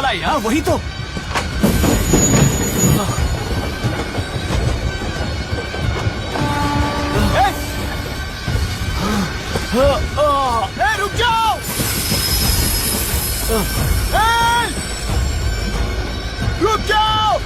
वाला है। हाँ वही तो। रुक जाओ। रुक जाओ।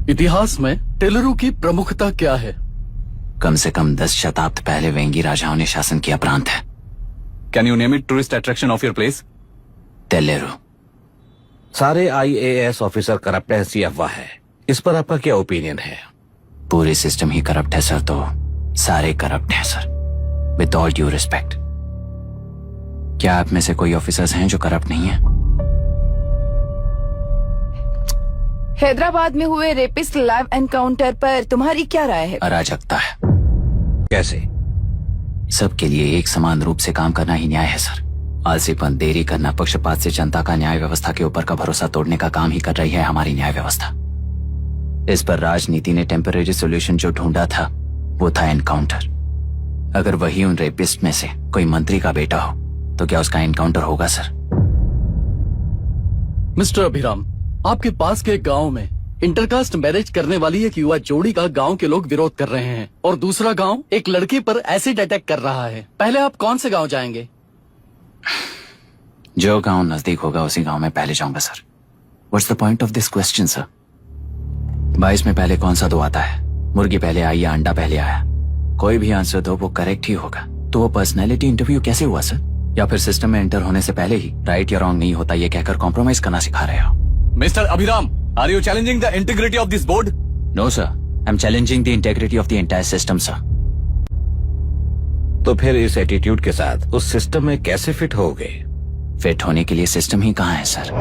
इतिहास में टेलरों की प्रमुखता क्या है? कम से कम 10 शताब्दी पहले वेंगी राजाओं ने शासन किया प्रांत है। Can you name it tourist attraction of your place? टेलेरो। सारे IAS ऑफिसर करप्ट है, ऐसी अफवाह है। इस पर आपका क्या ओपिनियन है? पूरे सिस्टम ही करप्ट है सर, तो सारे करप्ट हैं sir. With all due respect, क्या आप में से कोई ऑफिसर्स हैं जो करप्ट नहीं है? हैदराबाद में हुए रेपिस्ट लाइव एनकाउंटर पर तुम्हारी क्या राय है? अराजकता है। कैसे? सबके लिए एक समान रूप से काम करना ही न्याय है सर। आलसीपन, देरी करना, पक्षपात से जनता का न्याय व्यवस्था के ऊपर का भरोसा तोड़ने का काम ही कर रही है हमारी न्याय व्यवस्था। इस पर राजनीति ने टेम्परेरी सोल्यूशन जो ढूंढा था वो था एनकाउंटर। अगर वही उन रेपिस्ट में से कोई मंत्री का बेटा हो तो क्या उसका एनकाउंटर होगा सर? मिस्टर अभिराम, आपके पास के गांव में इंटरकास्ट मैरिज करने वाली एक युवा जोड़ी का गांव के लोग विरोध कर रहे हैं और दूसरा गांव एक लड़की पर एसिड अटैक कर रहा है। पहले आप कौन से गांव जाएंगे? जो गांव नजदीक होगा उसी गांव में पहले जाऊंगा sir. What's the point of this question sir? 22 में पहले कौन सा दो आता है? मुर्गी पहले आई या अंडा पहले आया? कोई भी आंसर दो, वो करेक्ट ही होगा। तो वो पर्सनैलिटी इंटरव्यू कैसे हुआ सर? या फिर सिस्टम में एंटर होने से पहले ही राइट या रॉन्ग नहीं होता ये कहकर कॉम्प्रोमाइज करना सिखा रहे हो? Mister Abhiram, are you challenging the integrity of this board? No sir, I am challenging the integrity of the entire system sir. तो फिर इस एटीट्यूड के साथ उस सिस्टम में कैसे फिट होगे? फिट होने के लिए सिस्टम ही कहाँ है सर?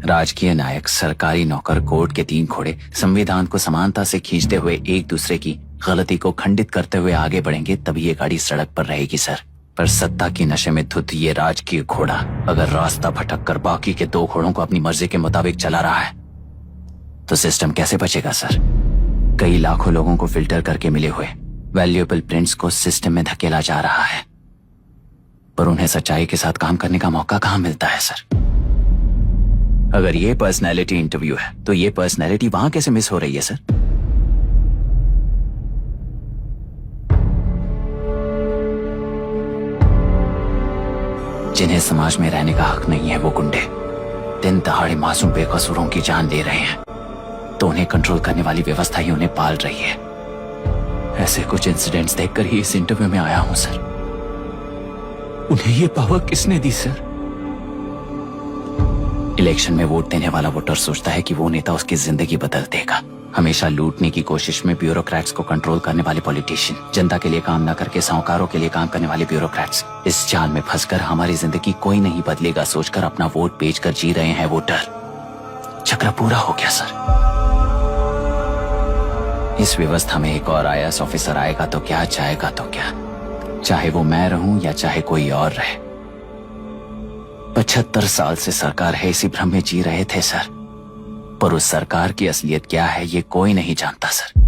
राजकीय नायक, सरकारी नौकर, कोर्ट के 3 घोड़े संविधान को समानता से खींचते हुए एक दूसरे की गलती को खंडित करते हुए आगे बढ़ेंगे, तभी ये गाड़ी सड़क पर रहेगी सर। पर सत्ता की नशे में धुत ये राजकीय घोड़ा अगर रास्ता भटक कर बाकी के 2 घोड़ों को अपनी मर्जी के मुताबिक चला रहा है तो सिस्टम कैसे बचेगा सर? कई लाखों लोगों को फिल्टर करके मिले हुए वैल्यूएबल प्रिंट्स को सिस्टम में धकेला जा रहा है, पर उन्हें सच्चाई के साथ काम करने का मौका कहां मिलता है सर? अगर ये पर्सनैलिटी इंटरव्यू है तो ये पर्सनैलिटी वहां कैसे मिस हो रही है सर? जिन्हें समाज में रहने का हक नहीं है वो गुंडे दिन दहाड़े मासूम बेकसूरों की जान ले रहे हैं, तो उन्हें कंट्रोल करने वाली व्यवस्था ही उन्हें पाल रही है। ऐसे कुछ इंसिडेंट्स देखकर ही इस इंटरव्यू में आया हूं सर। उन्हें ये पावर किसने दी सर? इलेक्शन में वोट देने वाला वोटर सोचता है कि वो नेता उसकी जिंदगी बदल देगा। हमेशा लूटने की कोशिश में ब्यूरोक्रेट्स को कंट्रोल करने वाले पॉलिटिशियन, जनता के लिए काम न करके साहूकारों के लिए काम करने वाले ब्यूरोक्रेट्स, इस जाल में फंसकर हमारी जिंदगी कोई नहीं बदलेगा सोचकर अपना वोट बेचकर जी रहे हैं वोटर। चक्र पूरा हो गया सर। इस व्यवस्था में एक और IAS ऑफिसर आएगा तो क्या, जाएगा तो क्या, चाहे वो मैं रहूं या चाहे कोई और रहे। 75 साल से सरकार है इसी भ्रम में जी रहे थे सर, पर उस सरकार की असलियत क्या है ये कोई नहीं जानता sir.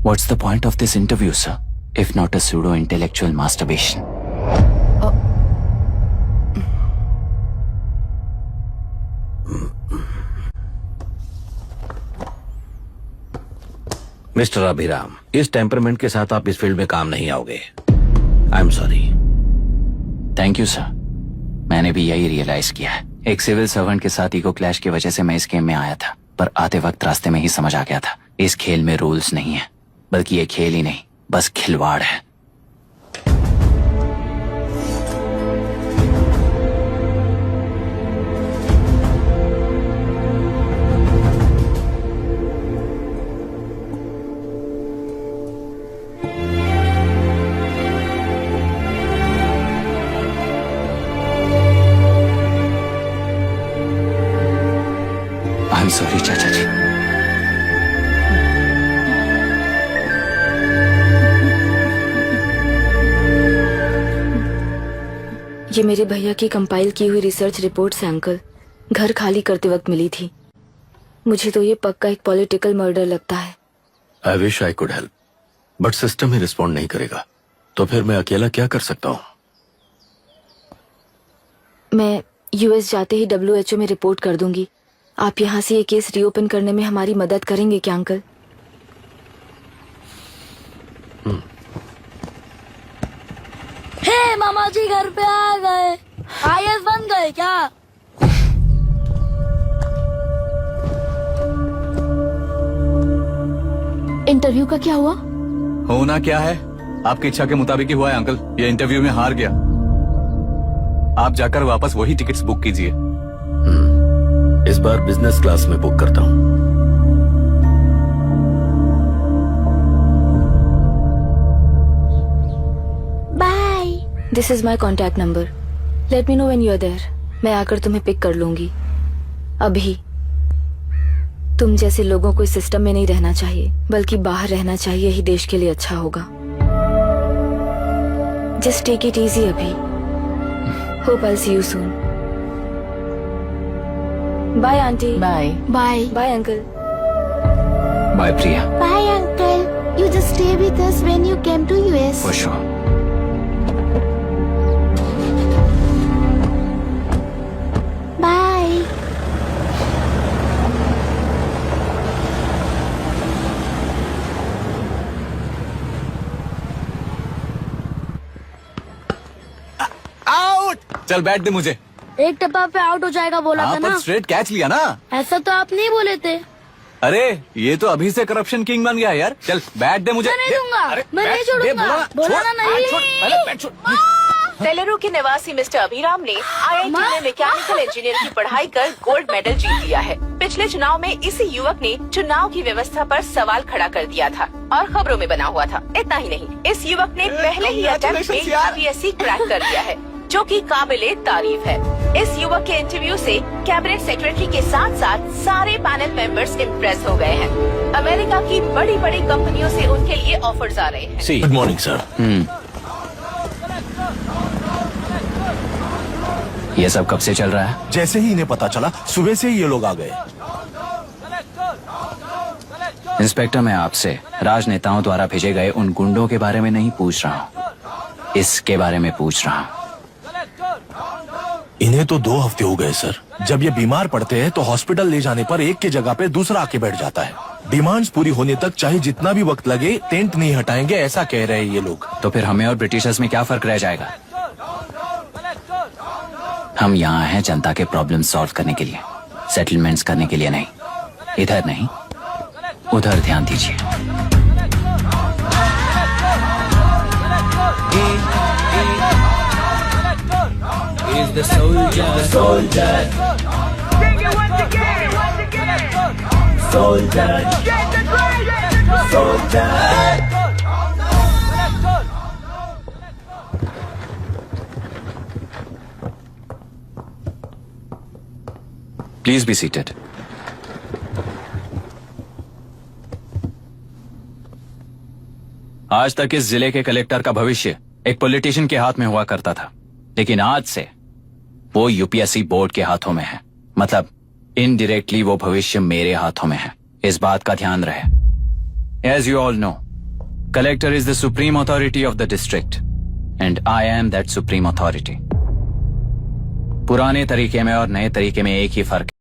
What's the point of this interview sir, if not a pseudo intellectual masturbation? Mister Abhiram, इस टेम्परमेंट के साथ आप इस फील्ड में काम नहीं आओगे। I am sorry. Thank you sir. मैंने भी यही रियलाइज किया है। एक सिविल सर्वेंट के साथ ईगो क्लैश की वजह से मैं इस गेम में आया था, पर आते वक्त रास्ते में ही समझ आ गया था इस खेल में रूल्स नहीं है, बल्कि ये खेल ही नहीं बस खिलवाड़ है। आई एम सॉरी चाचा जी। ये मेरे भैया की कंपाइल की हुई रिसर्च रिपोर्ट है अंकल। घर खाली करते वक्त मिली थी। मुझे तो ये पक्का एक पॉलिटिकल मर्डर लगता है। I wish I could help, but system he respond नहीं करेगा, तो फिर मैं अकेला क्या कर सकता हूँ? मैं यूएस जाते ही WHO में रिपोर्ट कर दूंगी। आप यहाँ से ये केस रीओपन करने में हमारी मदद करेंगे क्या अंकल? हे मामा जी घर पे आ गए। IAS बन गए क्या? इंटरव्यू का क्या हुआ? होना क्या है, आपकी इच्छा के मुताबिक ही हुआ है अंकल। ये इंटरव्यू में हार गया। आप जाकर वापस वही टिकट्स बुक कीजिए। इस बार बिजनेस क्लास में बुक करता हूँ। Bye. This is my contact number. Let me know when you are there. मैं आकर तुम्हें पिक कर लूंगी। अभी तुम जैसे लोगों को इस सिस्टम में नहीं रहना चाहिए, बल्कि बाहर रहना चाहिए ही देश के लिए अच्छा होगा। जस्ट टेक इट इजी अभी। Hope I see you soon. Bye aunty. Bye. Bye. Bye uncle. Bye Priya. Bye uncle. You just stay with us when you came to US. For sure. Bye. Out. चल बैठ दे मुझे। एक टप्पा पे out हो जाएगा बोला था हाँ, पर ना। स्ट्रेट कैच लिया ना। ऐसा तो आप नहीं बोले थे। अरे ये तो अभी से करप्शन किंग बन गया यार। चल बैठ दे मुझे। मैं नहीं दे- दूंगा। अरे, मैं नहीं बैठ, छोड़ूंगा। दे, बोला ना नहीं। छोड़, पहले बैठ, छोड़। सेलेरू के निवासी मिस्टर अभिराम ने IIT में मैकेनिकल इंजीनियर की पढ़ाई कर गोल्ड मेडल जीत लिया है। पिछले चुनाव में इसी युवक ने चुनाव की व्यवस्था पर सवाल खड़ा कर दिया था और खबरों में बना हुआ था। इतना ही नहीं, इस युवक ने पहले ही अटेम्प्ट में IBSC क्रैक कर लिया है, जो कि काबिले तारीफ है। इस युवक के इंटरव्यू से कैबिनेट सेक्रेटरी के साथ साथ सारे पैनल मेंबर्स इम्प्रेस हो गए हैं। अमेरिका की बड़ी बड़ी कंपनियों से उनके लिए ऑफर्स आ रहे हैं। Good morning sir. ये सब कब से चल रहा है? जैसे ही इन्हें पता चला, सुबह से ही ये लोग आ गए। इंस्पेक्टर, मैं आपसे राजनेताओं द्वारा भेजे गए उन गुंडों के बारे में नहीं पूछ रहा हूँ, इसके बारे में पूछ रहा हूँ। इन्हें तो 2 हफ्ते हो गए सर। जब ये बीमार पड़ते हैं तो हॉस्पिटल ले जाने पर एक की जगह पे दूसरा आके बैठ जाता है। डिमांड्स पूरी होने तक चाहे जितना भी वक्त लगे, टेंट नहीं हटाएंगे, ऐसा कह रहे हैं ये लोग। तो फिर हमें और ब्रिटिशर्स में क्या फर्क रह जाएगा? हम यहाँ हैं जनता के प्रॉब्लम सॉल्व करने के लिए, सेटलमेंट्स करने के लिए नहीं। इधर नहीं, उधर ध्यान दीजिए। Please be seated. आज तक इस जिले के कलेक्टर का भविष्य एक पॉलिटिशियन के हाथ में हुआ करता था, लेकिन आज से वो यूपीएससी बोर्ड के हाथों में है। मतलब इनडायरेक्टली वो भविष्य मेरे हाथों में है। इस बात का ध्यान रहे। As you all know, collector is the supreme authority of the district and I am that supreme authority. पुराने तरीके में और नए तरीके में एक ही फर्क